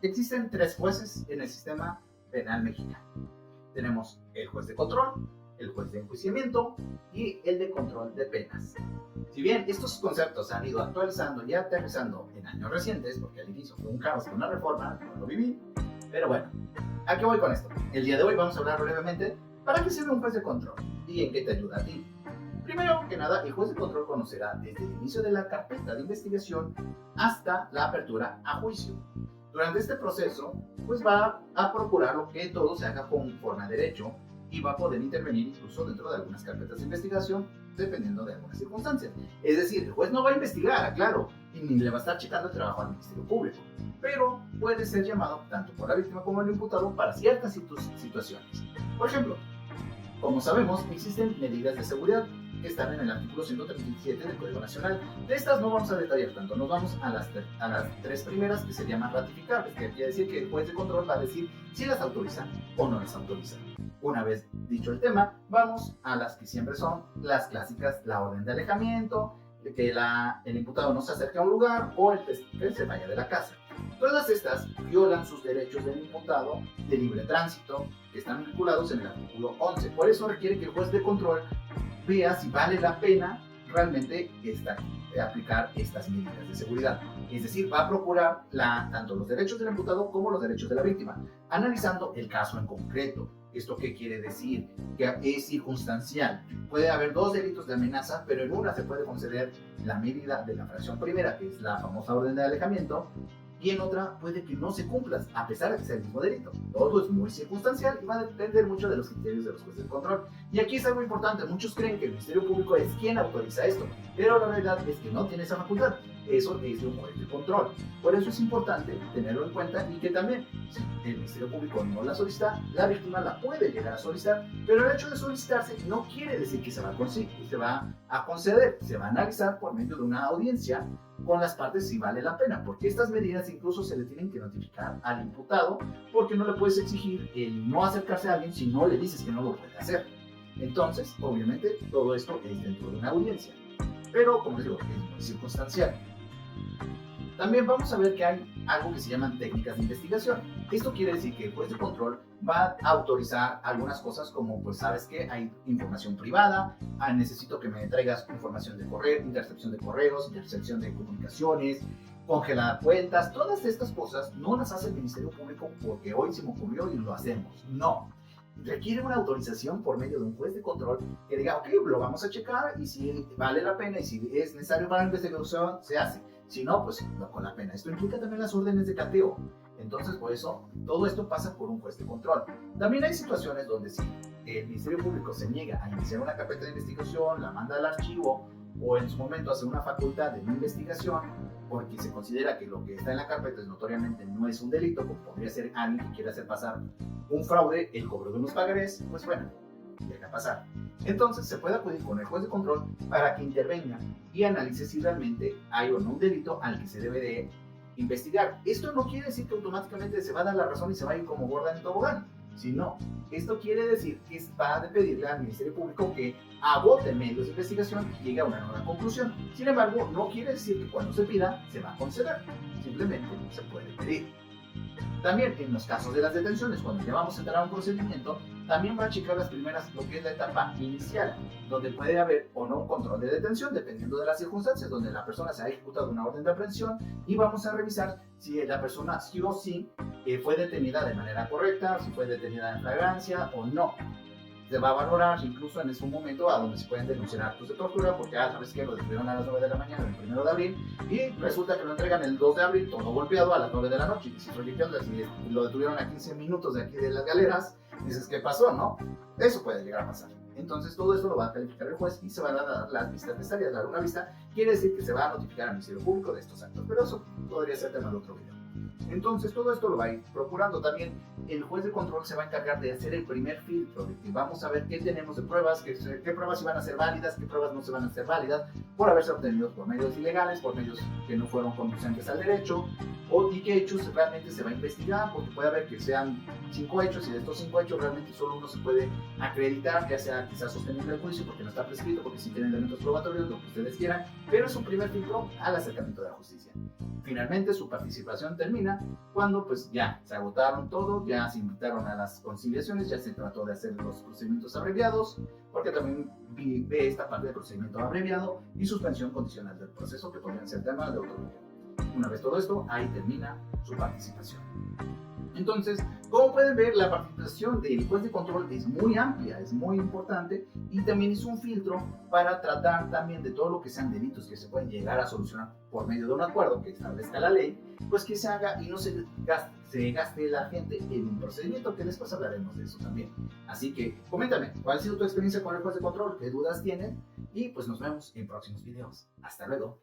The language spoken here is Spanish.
Existen 3 jueces en el sistema penal mexicano. Tenemos el juez de control, el juez de enjuiciamiento y el de control de penas. Si bien estos conceptos han ido actualizando y aterrizando en años recientes, porque al inicio fue un caos con la reforma, no lo viví, pero bueno, ¿a qué voy con esto? El día de hoy vamos a hablar brevemente para qué sirve un juez de control y en qué te ayuda a ti. Primero que nada, el juez de control conocerá desde el inicio de la carpeta de investigación hasta la apertura a juicio. Durante este proceso, pues va a procurar que todo se haga conforme a derecho y va a poder intervenir incluso dentro de algunas carpetas de investigación dependiendo de algunas circunstancias. Es decir, el juez no va a investigar, claro, y ni le va a estar checando el trabajo al Ministerio Público, pero puede ser llamado tanto por la víctima como el imputado para ciertas situaciones. Por ejemplo, como sabemos, existen medidas de seguridad que están en el artículo 137 del Código Nacional. De estas no vamos a detallar tanto, nos vamos a las 3 primeras que se llaman ratificables, que quiere decir que el juez de control va a decir si las autoriza o no las autoriza. Una vez dicho el tema, vamos a las que siempre son las clásicas, la orden de alejamiento, que el imputado no se acerque a un lugar o que se vaya de la casa. Todas estas violan sus derechos del imputado de libre tránsito, que están vinculados en el artículo 11. Por eso requiere que el juez de control vea si vale la pena realmente aplicar estas medidas de seguridad. Es decir, va a procurar tanto los derechos del imputado como los derechos de la víctima, analizando el caso en concreto. ¿Esto qué quiere decir? Que es circunstancial. Puede haber 2 delitos de amenaza, pero en una se puede conceder la medida de la fracción primera, que es la famosa orden de alejamiento, y en otra puede que no se cumpla, a pesar de que sea el mismo delito. Todo es muy circunstancial y va a depender mucho de los criterios de los jueces de control. Y aquí es algo importante, muchos creen que el Ministerio Público es quien autoriza esto, pero la realidad es que no tiene esa facultad. Eso es de un juez de control. Por eso es importante tenerlo en cuenta y que también, si el Ministerio Público no la solicita, la víctima la puede llegar a solicitar, pero el hecho de solicitarse no quiere decir que se va a conceder, se va a analizar por medio de una audiencia con las partes si vale la pena, porque estas medidas incluso se le tienen que notificar al imputado, porque no le puedes exigir el no acercarse a alguien si no le dices que no lo puede hacer. Entonces, obviamente, todo esto es dentro de una audiencia, pero como les digo, es muy circunstancial. También vamos a ver que hay algo que se llaman técnicas de investigación. Esto quiere decir que el juez de control va a autorizar algunas cosas como, pues, ¿sabes qué? Hay información privada, necesito que me traigas información de correo, intercepción de correos, intercepción de comunicaciones, congelar cuentas. Todas estas cosas no las hace el Ministerio Público porque hoy se me ocurrió y lo hacemos. No. Requiere una autorización por medio de un juez de control que diga, ok, lo vamos a checar y si vale la pena y si es necesario para la investigación, se hace. Si no, pues no con la pena. Esto implica también las órdenes de cateo. Entonces, por eso, todo esto pasa por un juez de control. También hay situaciones donde si el Ministerio Público se niega a iniciar una carpeta de investigación, la manda al archivo o en su momento hace una facultad de no investigación, porque se considera que lo que está en la carpeta notoriamente no es un delito, como podría ser alguien que quiera hacer pasar un fraude, el cobro de unos pagarés, pues bueno, llega a pasar. Entonces se puede acudir con el juez de control para que intervenga y analice si realmente hay o no un delito al que se debe de investigar. Esto no quiere decir que automáticamente se va a dar la razón y se va a ir como gorda en el tobogán, sino esto quiere decir que va a pedirle al Ministerio Público que agote medios de investigación y llegue a una nueva conclusión. Sin embargo, no quiere decir que cuando se pida se va a conceder, simplemente se puede pedir. También en los casos de las detenciones, cuando ya vamos a entrar a un procedimiento, también va a checar las primeras, lo que es la etapa inicial, donde puede haber o no un control de detención, dependiendo de las circunstancias, donde la persona se ha ejecutado una orden de aprehensión y vamos a revisar si la persona sí o sí fue detenida de manera correcta, si fue detenida en flagrancia o no. Se va a valorar incluso en ese momento a donde se pueden denunciar actos de tortura, porque sabes que lo detuvieron a las 9 de la mañana el 1 de abril y resulta que lo entregan el 2 de abril todo golpeado a las 9 de la noche. Y dices, oye, ¿qué onda? Si lo detuvieron a 15 minutos de aquí de las galeras, dices, ¿qué pasó? ¿No? Eso puede llegar a pasar. Entonces todo esto lo va a calificar el juez y se van a dar las vistas necesarias. Dar una vista quiere decir que se va a notificar al Ministerio Público de estos actos, pero eso podría ser tema de otro video. Entonces todo esto lo va a ir procurando. También el juez de control se va a encargar de hacer el primer filtro, de que vamos a ver qué tenemos de pruebas, qué pruebas iban a ser válidas, qué pruebas no se van a ser válidas, por haberse obtenido por medios ilegales, por medios que no fueron conducentes al derecho, y qué hechos realmente se va a investigar, porque puede haber que sean 5 hechos y de estos 5 hechos realmente solo uno se puede acreditar, ya sea quizás sostenible el juicio porque no está prescrito, porque sí tienen elementos probatorios, lo que ustedes quieran, pero es un primer filtro al acercamiento de la justicia. Finalmente, su participación termina cuando pues ya se agotaron todo, ya se invitaron a las conciliaciones, ya se trató de hacer los procedimientos abreviados, porque también ve esta parte del procedimiento abreviado y suspensión condicional del proceso, que podrían ser temas de autonomía. Una vez todo esto, ahí termina su participación. Entonces, como pueden ver, la participación del juez de control es muy amplia, es muy importante y también es un filtro para tratar también de todo lo que sean delitos que se pueden llegar a solucionar por medio de un acuerdo que establezca la ley, pues que se haga y no se gaste la gente en un procedimiento, que después hablaremos de eso también. Así que coméntame, ¿cuál ha sido tu experiencia con el juez de control? ¿Qué dudas tienen? Y pues nos vemos en próximos videos. Hasta luego.